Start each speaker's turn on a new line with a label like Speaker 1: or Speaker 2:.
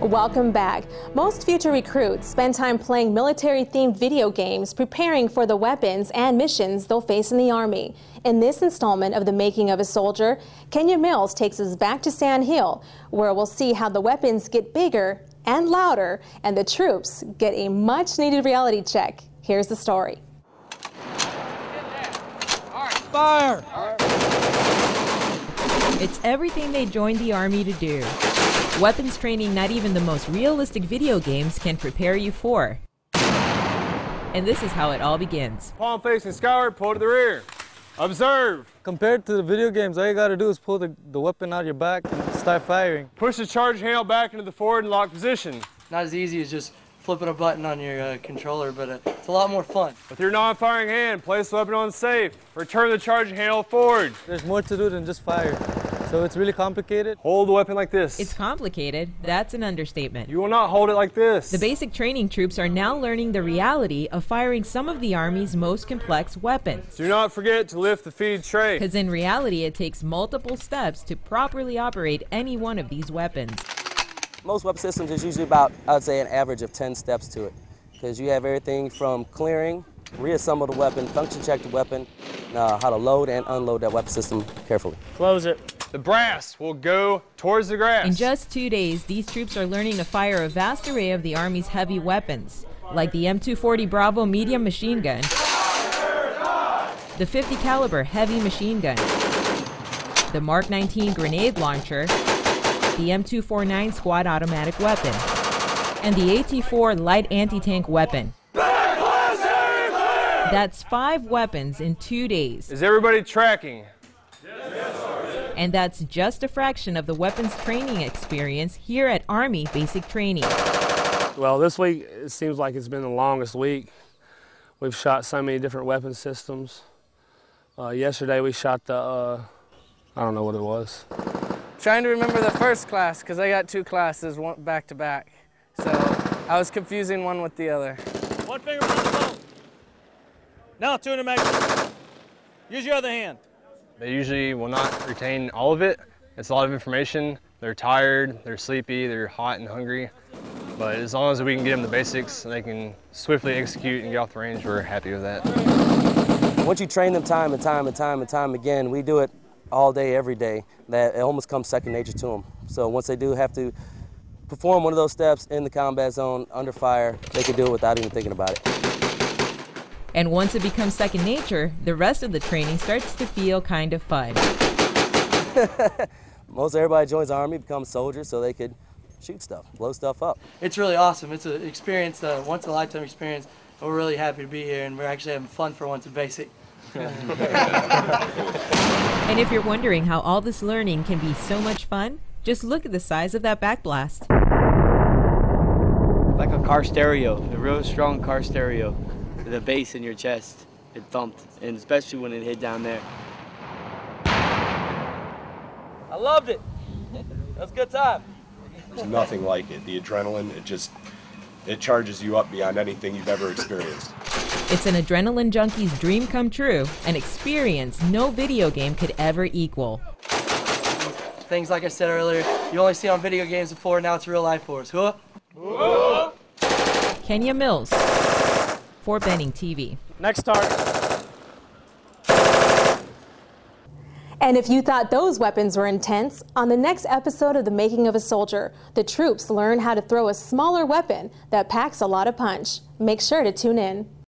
Speaker 1: Welcome back. Most future recruits spend time playing military-themed video games, preparing for the weapons and missions they'll face in the Army. In this installment of The Making of a Soldier, Kenia Mills takes us back to Sand Hill, where we'll see how the weapons get bigger and louder, and the troops get a much-needed reality check. Here's the story.
Speaker 2: Fire!
Speaker 3: It's everything they joined the Army to do. Weapons training not even the most realistic video games can prepare you for. And this is how it all begins.
Speaker 2: Palm facing skyward, pull to the rear. Observe.
Speaker 4: Compared to the video games, all you gotta do is pull the weapon out of your back and start firing.
Speaker 2: Push the charge handle back into the forward and lock position.
Speaker 5: Not as easy as just flipping a button on your controller, but it's a lot more fun.
Speaker 2: With your non-firing hand, place the weapon on safe. Return the charge handle forward.
Speaker 4: There's more to do than just fire. So it's really complicated.
Speaker 2: Hold the weapon like this.
Speaker 3: It's complicated. That's an understatement.
Speaker 2: You will not hold it like this.
Speaker 3: The basic training troops are now learning the reality of firing some of the Army's most complex weapons.
Speaker 2: Do not forget to lift the feed tray.
Speaker 3: Because in reality, it takes multiple steps to properly operate any one of these weapons.
Speaker 6: Most weapon systems is usually about, I would say, an average of 10 steps to it. Because you have everything from clearing, reassemble the weapon, function check the weapon, how to load and unload that weapon system carefully.
Speaker 2: Close it. The brass will go towards the grass.
Speaker 3: In just 2 days, these troops are learning to fire a vast array of the Army's heavy weapons, like the M240 Bravo medium machine gun, the 50 caliber heavy machine gun, the Mark 19 grenade launcher, the M249 squad automatic weapon, and the AT-4 light anti-tank weapon. That's 5 weapons in 2 days.
Speaker 2: Is everybody tracking?
Speaker 3: And that's just a fraction of the weapons training experience here at Army Basic Training.
Speaker 7: Well, this week it seems like it's been the longest week. We've shot so many different weapon systems. Yesterday we shot the, I don't know what it was.
Speaker 5: Trying to remember the first class, because I got 2 classes back to back. So I was confusing one with the other.
Speaker 8: One finger on the bolt. Now 2 in the magazine. Use your other hand.
Speaker 2: They usually will not retain all of it. It's a lot of information. They're tired, they're sleepy, they're hot and hungry. But as long as we can get them the basics and they can swiftly execute and get off the range, we're happy with that.
Speaker 6: Once you train them time and time and time and time again, we do it all day, every day, that it almost comes second nature to them. So once they do have to perform one of those steps in the combat zone, under fire, they can do it without even thinking about it.
Speaker 3: And once it becomes second nature, the rest of the training starts to feel kind of fun.
Speaker 6: Most everybody joins the Army, becomes soldiers so they could shoot stuff, blow stuff up.
Speaker 5: It's really awesome. It's an experience, once in a lifetime experience. We're really happy to be here, and we're actually having fun for once in basic.
Speaker 3: And if you're wondering how all this learning can be so much fun, just look at the size of that backblast.
Speaker 9: Like a car stereo, a real strong car stereo. The bass in your chest, it thumped, and especially when it hit down there.
Speaker 5: I loved it. That was a good time.
Speaker 10: There's nothing like it. The adrenaline, it charges you up beyond anything you've ever experienced.
Speaker 3: It's an adrenaline junkie's dream come true, an experience no video game could ever equal.
Speaker 5: Things like I said earlier, you only see on video games before, now it's real life for us. Huh?
Speaker 3: Kenia Mills, for Benning TV.
Speaker 8: Next target.
Speaker 1: And if you thought those weapons were intense, on the next episode of The Making of a Soldier, the troops learn how to throw a smaller weapon that packs a lot of punch. Make sure to tune in.